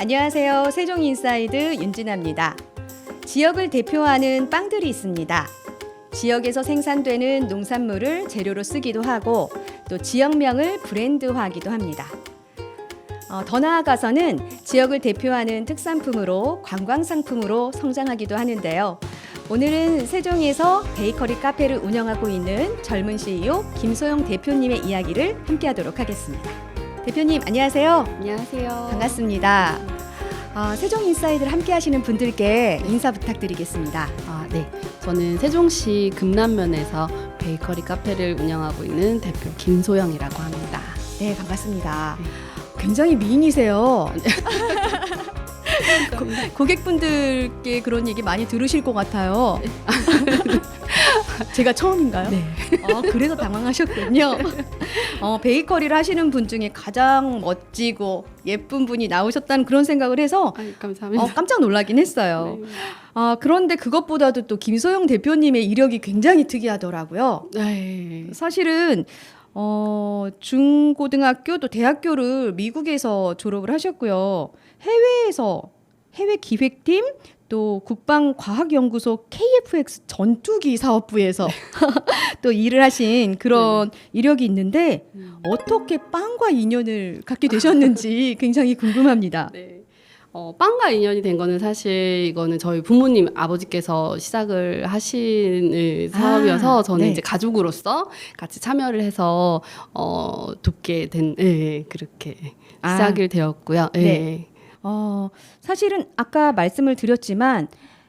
안녕하세요. 세종인사이드 윤진아입니다. 지역을 대표하는 빵들이 있습니다. 지역에서 생산되는 농산물을 재료로 쓰기도 하고 또 지역명을 브랜드화하기도 합니다. 더 나아가서는 지역을 대표하는 특산품으로 관광상품으로 성장하기도 하는데요. 오늘은 세종에서 베이커리 카페를 운영하고 있는 젊은 CEO 김소영 대표님의 이야기를 함께하도록 하겠습니다. 대표님 안녕하세요. 안녕하세요. 반갑습니다. 세종인사이드를 함께하시는 분들께 인사 부탁드리겠습니다. 네. 저는 세종시 금남면에서 베이커리 카페를 운영하고 있는 대표 김소영이라고 합니다. 네, 반갑습니다. 굉장히 미인이세요. 고객분들께 그런 얘기 많이 들으실 것 같아요. 제가 처음인가요? 네. 그래서 당황하셨군요. 베이커리를 하시는 분 중에 가장 멋지고 예쁜 분이 나오셨다는 그런 생각을 해서 감사합니다. 깜짝 놀라긴 했어요. 네. 그런데 그것보다도 또 김소영 대표님의 이력이 굉장히 특이하더라고요. 네. 사실은 중고등학교 또 대학교를 미국에서 졸업을 하셨고요. 해외에서 해외 기획팀 또 국방과학연구소 KFX 전투기 사업부에서 또 일을 하신 그런 이력이 있는데 어떻게 빵과 인연을 갖게 되셨는지 굉장히 궁금합니다. 네. 빵과 인연이 된 거는 사실 이거는 저희 부모님 아버지께서 시작을 하신 사업이어서 저는 네. 이제 가족으로서 같이 참여를 해서 돕게 된 그렇게 시작이 되었고요. 네. 사실은 아까 말씀을 드렸지만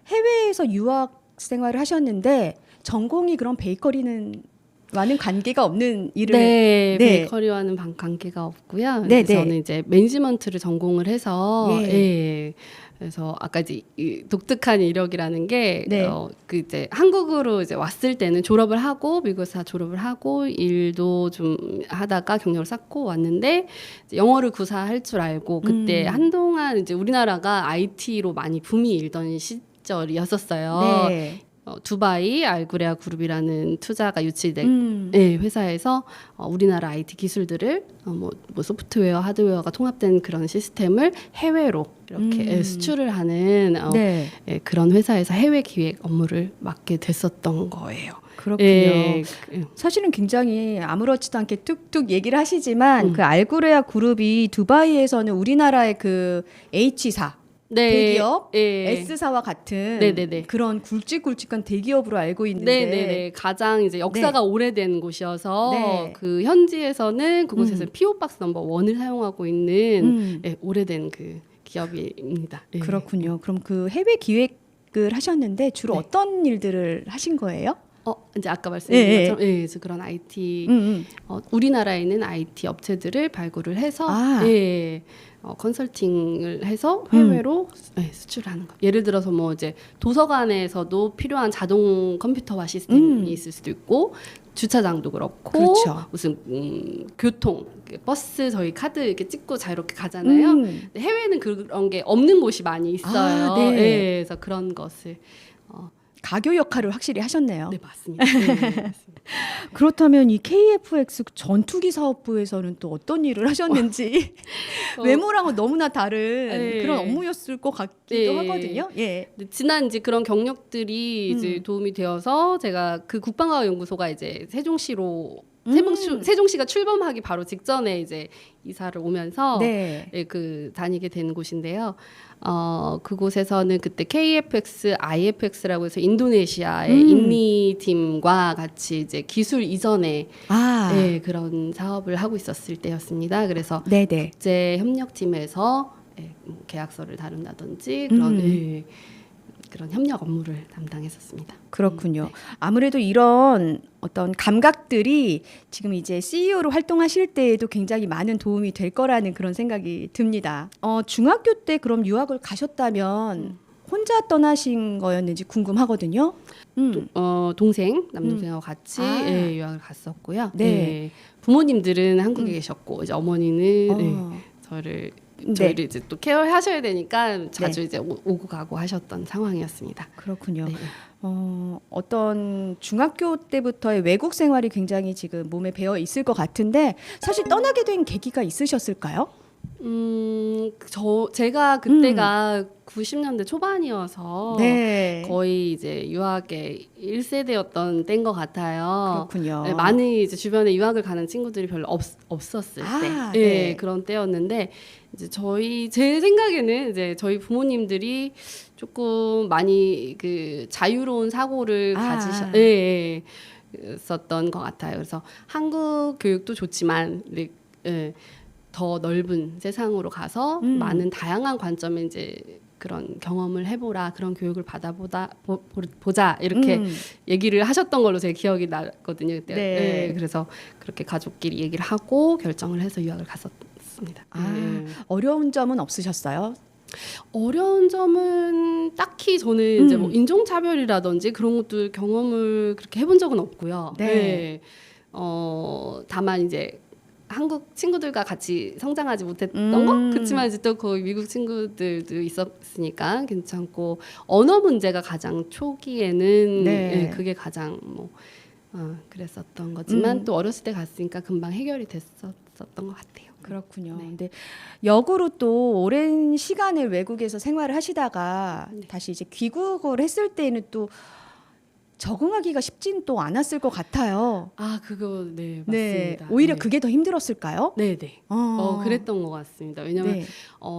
해외에서 유학 생활을 하셨는데 전공이 그럼 베이커리는 와는 관계가 없는 일을 네. 베이커리와는 관계가 없고요. 네, 저는 네. 이제 매니지먼트를 전공을 해서 예. 그래서 아까 이제 이 독특한 이력이라는 게 네. 그 이제 한국으로 이제 왔을 때는 졸업을 하고 미국에서 졸업을 하고 일도 좀 하다가 경력을 쌓고 왔는데 이제 영어를 구사할 줄 알고 그때 한동안 이제 우리나라가 IT로 많이 붐이 일던 시절이었었어요. 네. 두바이 알구레아 그룹이라는 투자가 유치된 회사에서 우리나라 IT 기술들을 뭐 소프트웨어, 하드웨어가 통합된 그런 시스템을 해외로 이렇게 수출을 하는 네. 그런 회사에서 해외 기획 업무를 맡게 됐었던 거예요. 그렇군요. 사실은 굉장히 아무렇지도 않게 뚝뚝 얘기를 하시지만 그 알구레아 그룹이 두바이에서는 우리나라의 그 H사 대기업, S사와 같은 네네네. 그런 굵직굵직한 대기업으로 알고 있는데 네네네. 가장 이제 역사가 오래된 곳이어서 네. 그 현지에서는 그곳에서 PO 박스 넘버 1을 사용하고 있는 오래된 그 기업입니다. 그렇군요. 그럼 그 해외 기획을 하셨는데 주로 네. 어떤 일들을 하신 거예요? 이제 아까 말씀드린 것처럼 그래서 그런 IT 우리나라에 있는 IT 업체들을 발굴을 해서 컨설팅을 해서 해외로 수출하는 거. 예를 들어서 뭐 이제 도서관에서도 필요한 자동 컴퓨터화 시스템이 있을 수도 있고 주차장도 그렇고 그렇죠. 무슨 교통 버스 저희 카드 이렇게 찍고 자유롭게 가잖아요. 근데 해외는 그런 게 없는 곳이 많이 있어요. 네. 그래서 그런 것을 가교 역할을 확실히 하셨네요. 네 맞습니다. 맞습니다. 그렇다면 이 KFX 전투기 사업부에서는 또 어떤 일을 하셨는지 외모랑은 너무나 다른 그런 업무였을 것 같기도 하거든요. 예. 지난 이제 그런 경력들이 이제 도움이 되어서 제가 그 국방과학연구소가 이제 세종시로 세종시가 출범하기 바로 직전에 이제 이사를 오면서 그 다니게 된 곳인데요. 그곳에서는 그때 KFX, IFX라고 해서 인도네시아의 인니 팀과 같이 이제 기술 이전에 그런 사업을 하고 있었을 때였습니다. 그래서 국제 협력팀에서 계약서를 다룬다든지 그런 협력 업무를 담당했었습니다. 그렇군요. 아무래도 이런 어떤 감각들이 지금 이제 CEO로 활동하실 때에도 굉장히 많은 도움이 될 거라는 그런 생각이 듭니다. 중학교 때 그럼 유학을 가셨다면 혼자 떠나신 거였는지 궁금하거든요. 남동생하고 같이 유학을 갔었고요. 부모님들은 한국에 계셨고 이제 어머니는 저를 이제 또 케어하셔야 되니까 자주 이제 오고 가고 하셨던 상황이었습니다. 그렇군요. 어떤 중학교 때부터의 외국 생활이 굉장히 지금 몸에 배어 있을 것 같은데 사실 떠나게 된 계기가 있으셨을까요? 제가 그때가 90년대 초반이어서 네. 거의 이제 유학의 1세대였던 때인 것 같아요. 그렇군요. 네, 많이 이제 주변에 유학을 가는 친구들이 별로 없었을 때, 네. 그런 때였는데 이제 제 생각에는 이제 저희 부모님들이 조금 많이 그 자유로운 사고를 가지셨던 것 같아요. 그래서 한국 교육도 좋지만 더 넓은 세상으로 가서 많은 다양한 관점의 이제 그런 경험을 해보라, 그런 교육을 보자 이렇게 얘기를 하셨던 걸로 제 기억이 나거든요. 그때. 네. 그래서 그렇게 가족끼리 얘기를 하고 결정을 해서 유학을 갔었습니다. 어려운 점은 없으셨어요? 어려운 점은 딱히 저는 이제 뭐 인종차별이라든지 그런 것도 경험을 그렇게 해본 적은 없고요. 네. 다만 이제 한국 친구들과 같이 성장하지 못했던 거? 그렇지만 이제 또 거기 미국 친구들도 있었으니까 괜찮고, 언어 문제가 가장 초기에는 그게 가장 그랬었던 거지만 또 어렸을 때 갔으니까 금방 해결이 됐었던 것 같아요. 그렇군요. 네. 근데 역으로 또 오랜 시간을 외국에서 생활을 하시다가 다시 이제 귀국을 했을 때는 또 적응하기가 쉽진 또 않았을 것 같아요. 그거 네, 맞습니다. 네, 오히려 그게 더 힘들었을까요? 네. 그랬던 것 같습니다. 왜냐하면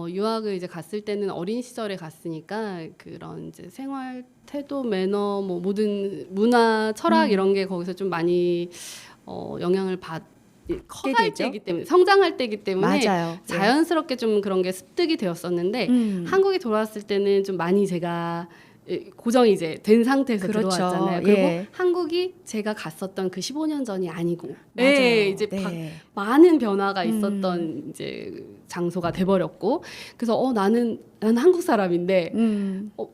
유학을 이제 갔을 때는 어린 시절에 갔으니까 그런 이제 생활 태도, 매너, 뭐 모든 문화, 철학 이런 게 거기서 좀 많이 영향을 커갈 때이기 때문에, 성장할 때이기 때문에 맞아요. 자연스럽게 좀 그런 게 습득이 되었었는데 한국에 돌아왔을 때는 좀 많이 제가 고정이 이제 된 상태에서 들어왔잖아요. 그리고 한국이 제가 갔었던 그 15년 전이 아니고, 이제 많은 변화가 있었던 이제 장소가 돼버렸고, 그래서 나는 한국 사람인데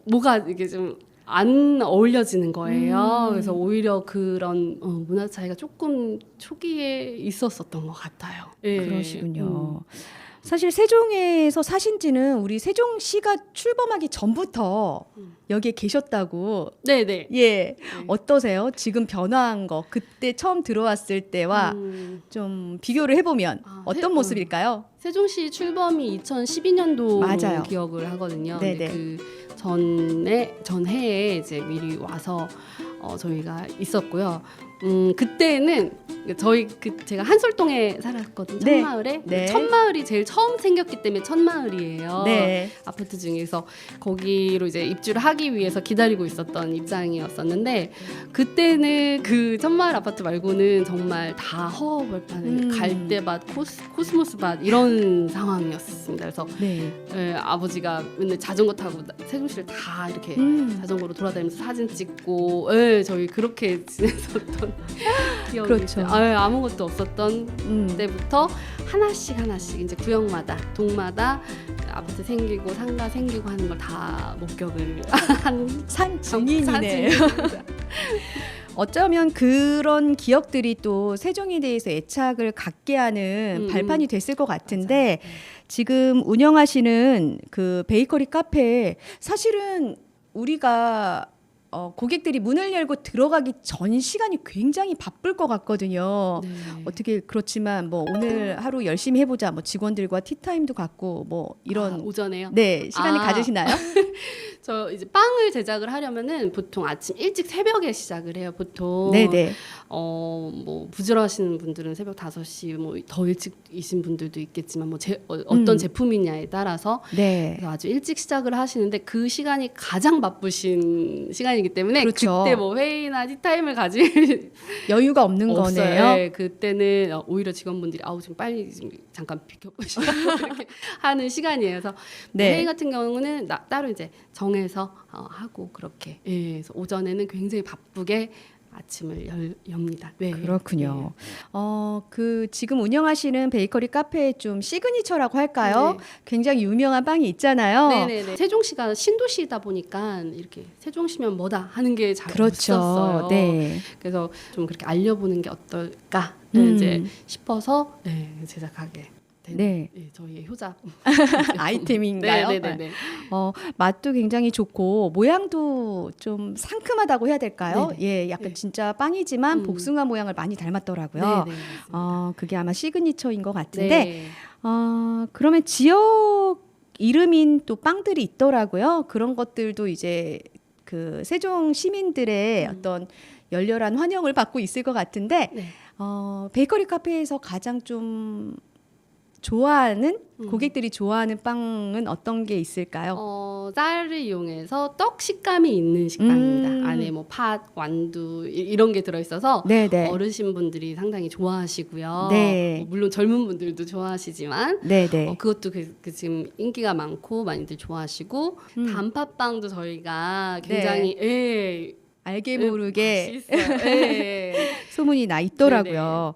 뭐가 이게 좀 안 어울려지는 거예요. 그래서 오히려 그런 문화 차이가 조금 초기에 있었었던 것 같아요. 그러시군요. 사실 세종에서 사신 지는 우리 세종시가 출범하기 전부터 여기에 계셨다고. 네네. 어떠세요? 지금 변화한 거, 그때 처음 들어왔을 때와 좀 비교를 해보면 어떤 모습일까요? 세종시 출범이 2012년도 맞아요. 기억을 하거든요. 네네. 근데 그 전해에 이제 미리 와서 저희가 있었고요. 그때는 제가 한솔동에 살았거든요. 첫마을에. 첫마을이 제일 처음 생겼기 때문에 첫마을이에요. 아파트 중에서 거기로 이제 입주를 하기 위해서 기다리고 있었던 입장이었었는데, 그때는 그 첫마을 아파트 말고는 정말 다 허허벌판, 갈대밭, 코스모스밭 이런 상황이었습니다. 그래서 아버지가 맨날 자전거 타고 세종시를 다 이렇게 자전거로 돌아다니면서 사진 찍고, 저희 그렇게 지냈었던 기억이 있어요. 아무것도 없었던 때부터 하나씩 이제 구역마다, 동마다 아파트 생기고 상가 생기고 하는 걸 다 목격을 한 산 증인이네. 어쩌면 그런 기억들이 또 세종에 대해서 애착을 갖게 하는 발판이 됐을 것 같은데, 지금 운영하시는 그 베이커리 카페, 사실은 우리가 고객들이 문을 열고 들어가기 전 시간이 굉장히 바쁠 것 같거든요. 어떻게 그렇지만 뭐 오늘 하루 열심히 해보자, 뭐 직원들과 티타임도 갖고 뭐 이런 오전에요? 시간이 가지시나요? 저 이제 빵을 제작을 하려면은 보통 아침 일찍 새벽에 시작을 해요. 보통. 뭐 부지런하시는 분들은 새벽 5시, 뭐 더 일찍이신 분들도 있겠지만 뭐 어떤 제품이냐에 따라서 그래서 아주 일찍 시작을 하시는데, 그 시간이 가장 바쁘신 시간이기 때문에 그때 뭐 회의나 티타임을 가질 여유가 없는 거네요. 그때는 오히려 직원분들이 지금 빨리 잠깐 비켜보시고 이렇게 하는 시간이에요. 그래서 회의 같은 경우는 따로 이제 정해서 하고 그렇게. 그래서 오전에는 굉장히 바쁘게 아침을 엽니다. 그렇군요. 그 지금 운영하시는 베이커리 카페의 좀 시그니처라고 할까요? 굉장히 유명한 빵이 있잖아요. 세종시가 신도시다 보니까 이렇게 세종시면 뭐다 하는 게 잘 없었어요. 그래서 좀 그렇게 알려보는 게 어떨까 이제 싶어서 제작하게 된 네. 예, 저희의 효자 아이템인가요? 네네네. 맛도 굉장히 좋고 모양도 좀 상큼하다고 해야 될까요? 네네. 예, 약간 네. 진짜 빵이지만 복숭아 모양을 많이 닮았더라고요. 네네, 맞습니다. 그게 아마 시그니처인 것 같은데 네. 그러면 지역 이름인 또 빵들이 있더라고요. 그런 것들도 이제 그 세종 시민들의 어떤 열렬한 환영을 받고 있을 것 같은데 네. 베이커리 카페에서 가장 좀 좋아하는 고객들이 좋아하는 빵은 어떤 게 있을까요? 쌀을 이용해서 떡 식감이 있는 식빵입니다. 안에 뭐 팥, 완두 이런 게 들어있어서 네네. 어르신분들이 상당히 좋아하시고요. 네. 물론 젊은 분들도 좋아하시지만 네네. 그것도 지금 인기가 많고 많이들 좋아하시고 단팥빵도 저희가 굉장히 예, 알게 모르게 맛있어요. 예. 소문이 나 있더라고요.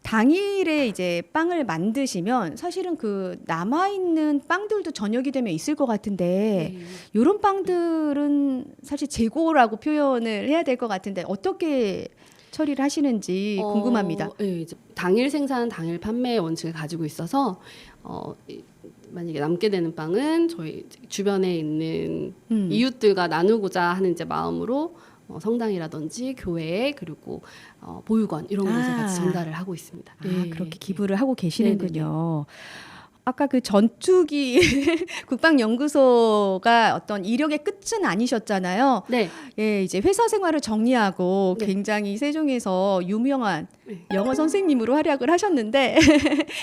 당일에 이제 빵을 만드시면 사실은 그 남아있는 빵들도 저녁이 되면 있을 것 같은데 이런 빵들은 사실 재고라고 표현을 해야 될 것 같은데 어떻게 처리를 하시는지 궁금합니다. 예, 이제 당일 생산, 당일 판매 원칙을 가지고 있어서 만약에 남게 되는 빵은 저희 주변에 있는 이웃들과 나누고자 하는 이제 마음으로 성당이라든지 교회 그리고 보육원 이런 곳에 같이 전달을 하고 있습니다. 그렇게 기부를 하고 계시는군요. 아까 그 전투기 국방연구소가 어떤 이력의 끝은 아니셨잖아요. 네. 예, 이제 회사 생활을 정리하고 네. 굉장히 세종에서 유명한 영어 선생님으로 활약을 하셨는데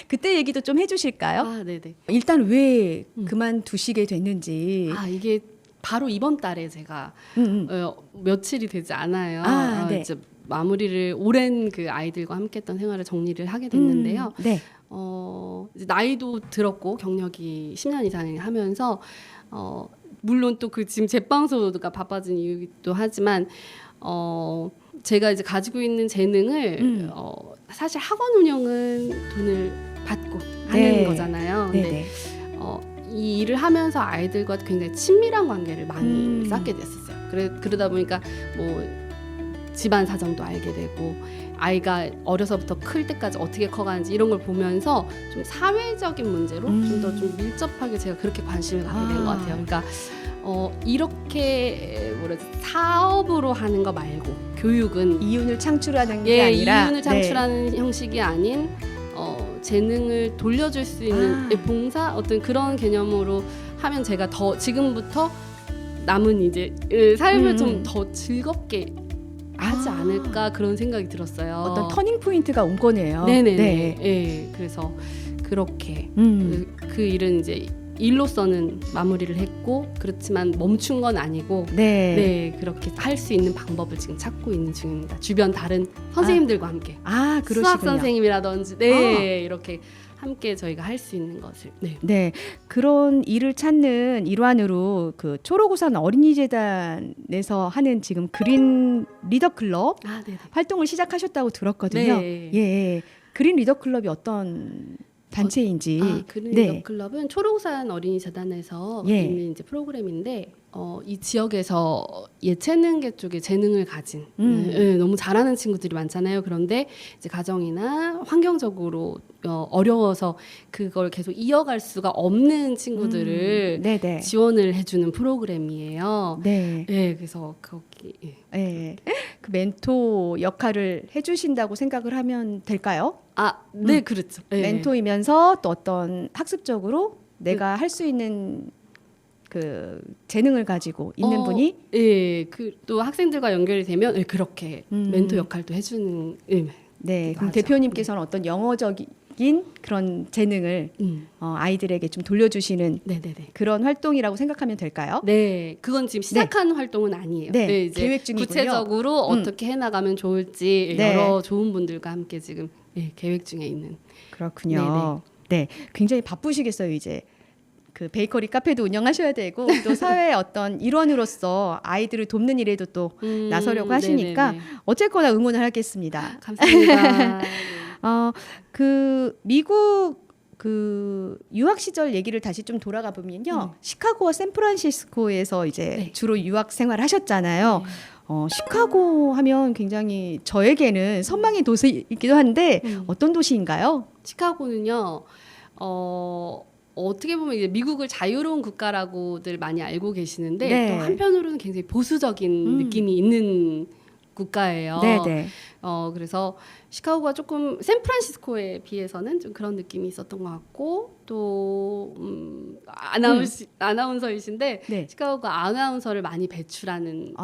그때 얘기도 좀 해주실까요? 아, 네네. 일단 왜 그만두시게 됐는지. 이게 바로 이번 달에 제가 며칠이 되지 않아요. 네. 이제 마무리를 오랜 그 아이들과 함께했던 생활을 정리를 하게 됐는데요. 네. 이제 나이도 들었고 경력이 10년 이상 하면서 물론 또 그 지금 제빵소가 바빠진 이유기도 하지만 제가 이제 가지고 있는 재능을 사실 학원 운영은 돈을 받고 하는 거잖아요. 근데 이 일을 하면서 아이들과 굉장히 친밀한 관계를 많이 쌓게 됐었어요. 그러다 보니까 뭐 집안 사정도 알게 되고 아이가 어려서부터 클 때까지 어떻게 커가는지 이런 걸 보면서 좀 사회적인 문제로 좀 더 좀 밀접하게 제가 그렇게 관심을 갖게 된 것 같아요. 그러니까 이렇게 뭐라지 사업으로 하는 거 말고 교육은 이윤을 창출하는 게 아니라 이윤을 창출하는 형식이 아닌 재능을 돌려줄 수 있는 봉사 어떤 그런 개념으로 하면 제가 더 지금부터 남은 이제 삶을 좀 더 즐겁게 하지 않을까 그런 생각이 들었어요. 어떤 터닝 포인트가 온 거네요. 네네네. 네. 그래서 그렇게 그 일은 이제 일로서는 마무리를 했고 그렇지만 멈춘 건 아니고 그렇게 할 수 있는 방법을 지금 찾고 있는 중입니다. 주변 다른 선생님들과 함께 그러시군요. 수학 선생님이라든지 이렇게 함께 저희가 할 수 있는 것을 그런 일을 찾는 일환으로 그 초록우산 어린이재단에서 하는 지금 그린 리더 클럽 활동을 시작하셨다고 들었거든요. 예, 그린 리더 클럽이 어떤 단체인지. 그린 리더 클럽은 초록우산 어린이재단에서 있는 이제 프로그램인데 이 지역에서 예체능계 쪽에 재능을 가진 너무 잘하는 친구들이 많잖아요. 그런데 이제 가정이나 환경적으로 어려워서 그걸 계속 이어갈 수가 없는 친구들을 지원을 해주는 프로그램이에요. 그래서 거기 그 멘토 역할을 해주신다고 생각을 하면 될까요? 네, 그렇죠. 멘토이면서 또 어떤 학습적으로 내가 할 수 있는 그 재능을 가지고 있는 분이 또 학생들과 연결이 되면 그렇게 멘토 역할도 해주는 그럼 대표님께서는 어떤 영어적인 그런 재능을 아이들에게 좀 돌려주시는 그런 활동이라고 생각하면 될까요? 네, 그건 지금 시작한 활동은 아니에요. 이제 계획 중이군요. 구체적으로 어떻게 해나가면 좋을지 여러 좋은 분들과 함께 지금 계획 중에 있는. 그렇군요. 굉장히 바쁘시겠어요. 이제 그 베이커리 카페도 운영하셔야 되고 또 사회의 어떤 일원으로서 아이들을 돕는 일에도 또 나서려고 하시니까 어쨌거나 응원을 하겠습니다. 감사합니다. 그 미국 그 유학 시절 얘기를 다시 좀 돌아가 보면요. 시카고와 샌프란시스코에서 이제 주로 유학 생활을 하셨잖아요. 시카고 하면 굉장히 저에게는 선망의 도시이기도 한데 어떤 도시인가요? 시카고는요. 어떻게 보면 이제 미국을 자유로운 국가라고들 많이 알고 계시는데 네. 또 한편으로는 굉장히 보수적인 느낌이 있는 국가예요. 네네. 그래서 시카고가 조금 샌프란시스코에 비해서는 좀 그런 느낌이 있었던 것 같고 또 아나운서이신데 네. 시카고가 아나운서를 많이 배출하는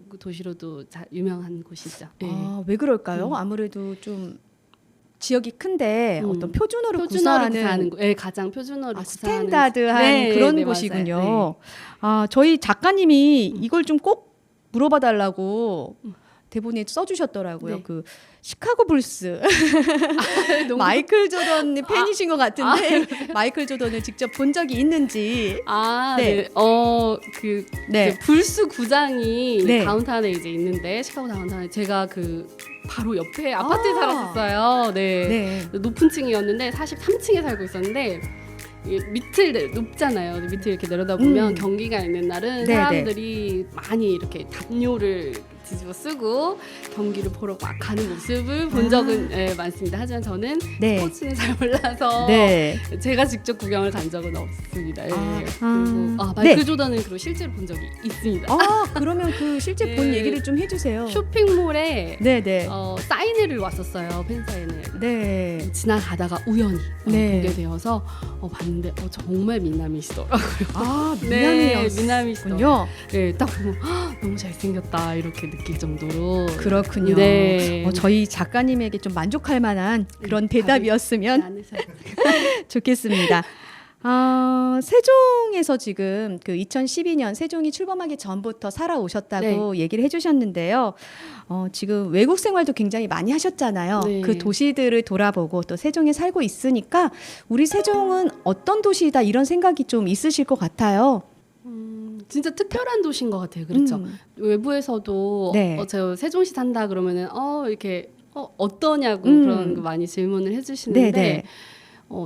그 도시로도 유명한 곳이죠. 네. 왜 그럴까요? 아무래도 좀 지역이 큰데 어떤 표준어를 구사하는 가장 표준어를 구사하는 스탠다드한 그런 곳이군요. 네. 저희 작가님이 이걸 좀 꼭 물어봐달라고 대본에 써주셨더라고요. 네. 그 시카고 불스 마이클 조던 팬이신 것 같은데 마이클 조던을 직접 본 적이 있는지. 네. 그 불스 구장이 다운타운에 이제 있는데 시카고 다운타운에 제가 그 바로 옆에 아파트에 살았었어요. 네. 높은 층이었는데 43층에 살고 있었는데 밑을 높잖아요. 밑을 이렇게 내려다보면 경기가 있는 날은 사람들이 많이 이렇게 담요를 뒤집어 쓰고 경기를 보러 막 가는 모습을 본 적은 많습니다. 하지만 저는 스포츠는 잘 몰라서 제가 직접 구경을 간 적은 없습니다. 그리고 마이클 조던은 그리고 실제로 본 적이 있습니다. 그러면 그 실제 본 얘기를 좀 해주세요. 쇼핑몰에 사인회를 왔었어요. 팬사인회를. 지나가다가 우연히 보게 되어서 봤는데 정말 미남이시더라고요. 미남이시군요. 딱 보면 너무 잘생겼다 이렇게 느낄 정도로. 그렇군요. 저희 작가님에게 좀 만족할 만한 그런 대답이었으면 좋겠습니다. 세종에서 지금 그 2012년 세종이 출범하기 전부터 살아오셨다고 얘기를 해주셨는데요. 지금 외국 생활도 굉장히 많이 하셨잖아요. 그 도시들을 돌아보고 또 세종에 살고 있으니까 우리 세종은 어떤 도시다 이런 생각이 좀 있으실 것 같아요. 진짜 특별한 도시인 것 같아요. 그렇죠. 외부에서도 제가 세종시 산다 그러면은 이렇게 어떠냐고 그런 거 많이 질문을 해주시는데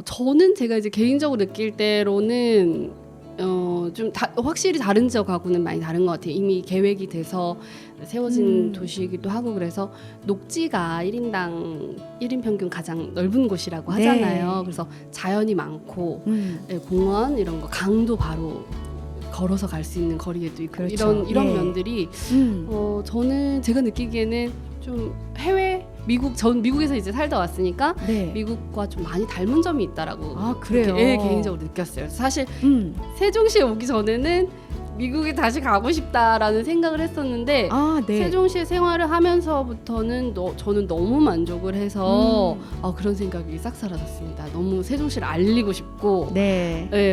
저는 제가 이제 개인적으로 느낄 때로는 좀 확실히 다른 지역하고는 많이 다른 것 같아요. 이미 계획이 돼서 세워진 도시이기도 하고 그래서 녹지가 1인 평균 가장 넓은 곳이라고 하잖아요. 그래서 자연이 많고 공원 이런 거 강도 바로 걸어서 갈 수 있는 거리에도 있고 이런 면들이 저는 제가 느끼기에는 좀 전 미국에서 이제 살다 왔으니까 미국과 좀 많이 닮은 점이 있다라고 그래요? 개인적으로 느꼈어요. 사실 세종시에 오기 전에는 미국에 다시 가고 싶다라는 생각을 했었는데 세종시에 생활을 하면서부터는 저는 너무 만족을 해서 그런 생각이 싹 사라졌습니다. 너무 세종시를 알리고 싶고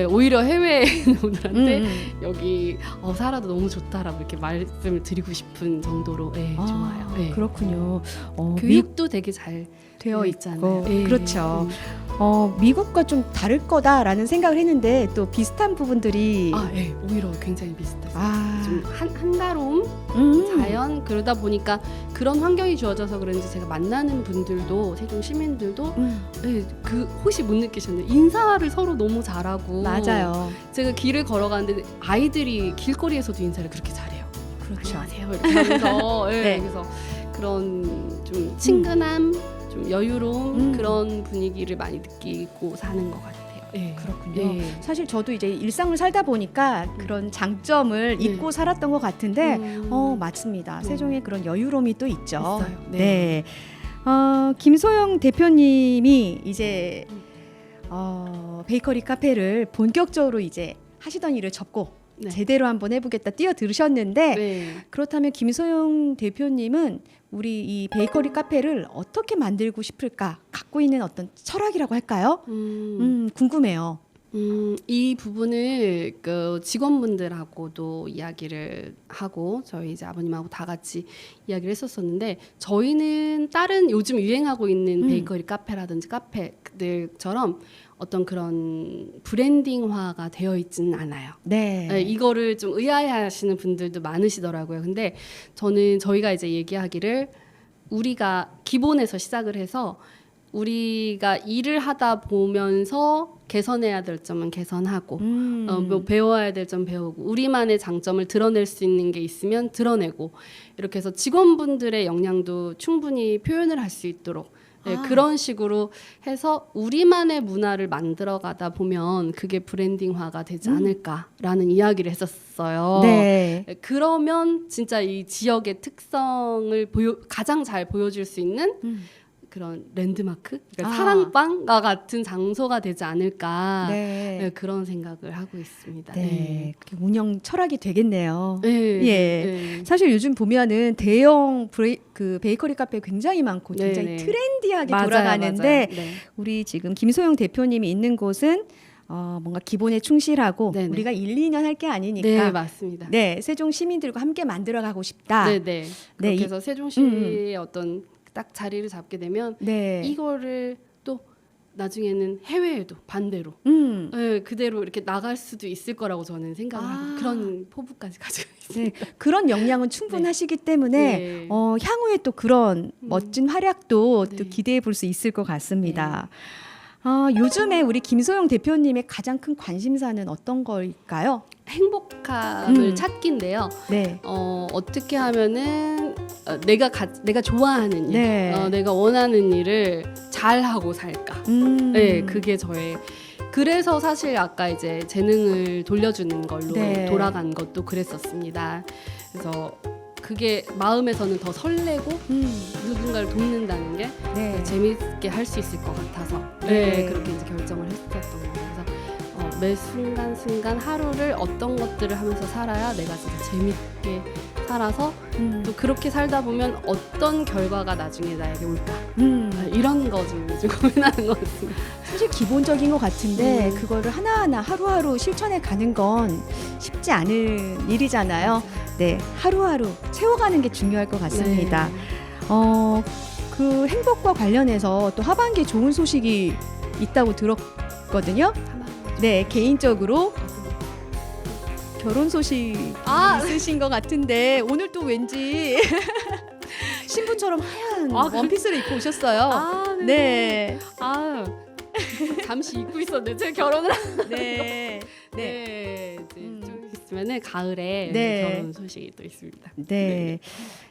오히려 해외 분들한테 여기 살아도 너무 좋다라고 이렇게 말씀을 드리고 싶은 정도로 좋아요. 그렇군요. 교육도 되게 잘 되어 있잖아요. 그렇죠. 미국과 좀 다를 거다라는 생각을 했는데 또 비슷한 부분들이 오히려 굉장히 비슷했어요. 좀 한가로움, 자연 그러다 보니까 그런 환경이 주어져서 그런지 제가 만나는 분들도 세종 시민들도 혹시 못 느끼셨나요? 인사를 서로 너무 잘하고 맞아요. 제가 길을 걸어가는데 아이들이 길거리에서도 인사를 그렇게 잘해요. 그렇죠. 안녕하세요 이렇게 하면서 그래서 그런 좀 친근함 좀 여유로운 그런 분위기를 많이 느끼고 사는 것 같아요. 그렇군요. 사실 저도 이제 일상을 살다 보니까 그런 장점을 잊고 살았던 것 같은데 맞습니다. 세종에 그런 여유로움이 또 있죠. 있어요. 김소영 대표님이 이제 베이커리 카페를 본격적으로 이제 하시던 일을 접고 제대로 한번 해보겠다 뛰어들으셨는데 그렇다면 김소영 대표님은 우리 이 베이커리 카페를 어떻게 만들고 싶을까? 갖고 있는 어떤 철학이라고 할까요? 궁금해요. 이 부분을 그 직원분들하고도 이야기를 하고 저희 이제 아버님하고 다 같이 이야기를 했었었는데 저희는 다른 요즘 유행하고 있는 베이커리 카페라든지 카페들처럼 어떤 그런 브랜딩화가 되어 있지는 않아요. 이거를 좀 의아해하시는 분들도 많으시더라고요. 근데 저희가 이제 얘기하기를 우리가 기본에서 시작을 해서 우리가 일을 하다 보면서 개선해야 될 점은 개선하고 뭐 배워야 될 점 배우고 우리만의 장점을 드러낼 수 있는 게 있으면 드러내고 이렇게 해서 직원분들의 역량도 충분히 표현을 할 수 있도록 네, 그런 식으로 해서 우리만의 문화를 만들어가다 보면 그게 브랜딩화가 되지 않을까라는 이야기를 했었어요. 네. 그러면 진짜 이 지역의 특성을 가장 잘 보여줄 수 있는 그런 랜드마크, 그러니까 사랑방과 같은 장소가 되지 않을까. 네. 네, 그런 생각을 하고 있습니다. 네. 그게 운영 철학이 되겠네요. 네, 예. 네. 사실 요즘 보면은 대형 그 베이커리 카페 굉장히 많고 굉장히 네, 네. 트렌디하게 맞아요, 돌아가는데 맞아요. 네. 우리 지금 김소영 대표님이 있는 곳은 뭔가 기본에 충실하고 네네. 우리가 1, 2년 할 게 아니니까 네, 맞습니다. 네, 세종 시민들과 함께 만들어가고 싶다. 네, 네. 그렇게 네, 해서 세종시의 어떤 딱 자리를 잡게 되면 네. 이거를 또 나중에는 해외에도 반대로 네, 그대로 이렇게 나갈 수도 있을 거라고 저는 생각을 하고 그런 포부까지 가지고 있어요. 네, 그런 역량은 충분하시기 때문에 네. 향후에 또 그런 멋진 활약도 또 네. 기대해 볼 수 있을 것 같습니다. 요즘에 우리 김소영 대표님의 가장 큰 관심사는 어떤 걸까요? 행복함을 찾기인데요. 네. 어떻게 하면은 내가 좋아하는 일, 네. 내가 원하는 일을 잘 하고 살까. 네, 그게 저의. 그래서 사실 아까 이제 재능을 돌려주는 걸로 네. 돌아간 것도 그랬었습니다. 그래서 그게 마음에서는 더 설레고 누군가를 돕는다는 게 네. 재밌게 할 수 있을 것 같아서 네. 그렇게 이제 결정을 했었던 거예요. 그래서 매 순간 하루를 어떤 것들을 하면서 살아야 내가 진짜 재밌게 살아서 또 그렇게 살다 보면 어떤 결과가 나중에 나에게 올까 이런 거 좀 요즘 고민하는 것 같습니다. 사실 기본적인 것 같은데 그거를 하나하나 하루하루 실천해 가는 건 쉽지 않은 일이잖아요. 네, 하루하루 채워가는 게 중요할 것 같습니다. 네. 그 행복과 관련해서 또 하반기에 좋은 소식이 있다고 들었거든요. 네, 개인적으로 결혼 소식 있으신 것 같은데 오늘 또 왠지 신부처럼 하얀 원피스를 입고 오셨어요. 네. 잠시 잊고 있었는데 제가 결혼을 네. 네. 이제 좀 있으면은 가을에 네. 결혼 소식이 또 있습니다. 네.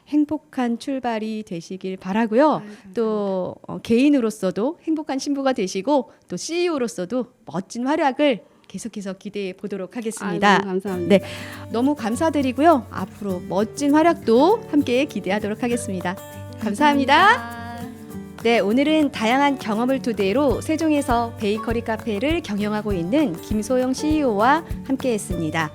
행복한 출발이 되시길 바라고요. 또 개인으로서도 행복한 신부가 되시고 또 CEO로서도 멋진 활약을 계속해서 기대해 보도록 하겠습니다. 너무 감사합니다. 네, 너무 감사드리고요. 앞으로 멋진 활약도 함께 기대하도록 하겠습니다. 감사합니다. 네, 오늘은 다양한 경험을 토대로 세종에서 베이커리 카페를 경영하고 있는 김소영 CEO와 함께했습니다.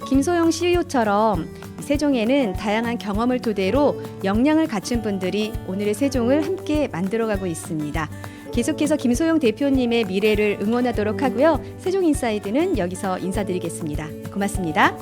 김소영 CEO처럼 세종에는 다양한 경험을 토대로 역량을 갖춘 분들이 오늘의 세종을 함께 만들어가고 있습니다. 계속해서 김소영 대표님의 미래를 응원하도록 하고요. 세종인사이드는 여기서 인사드리겠습니다. 고맙습니다.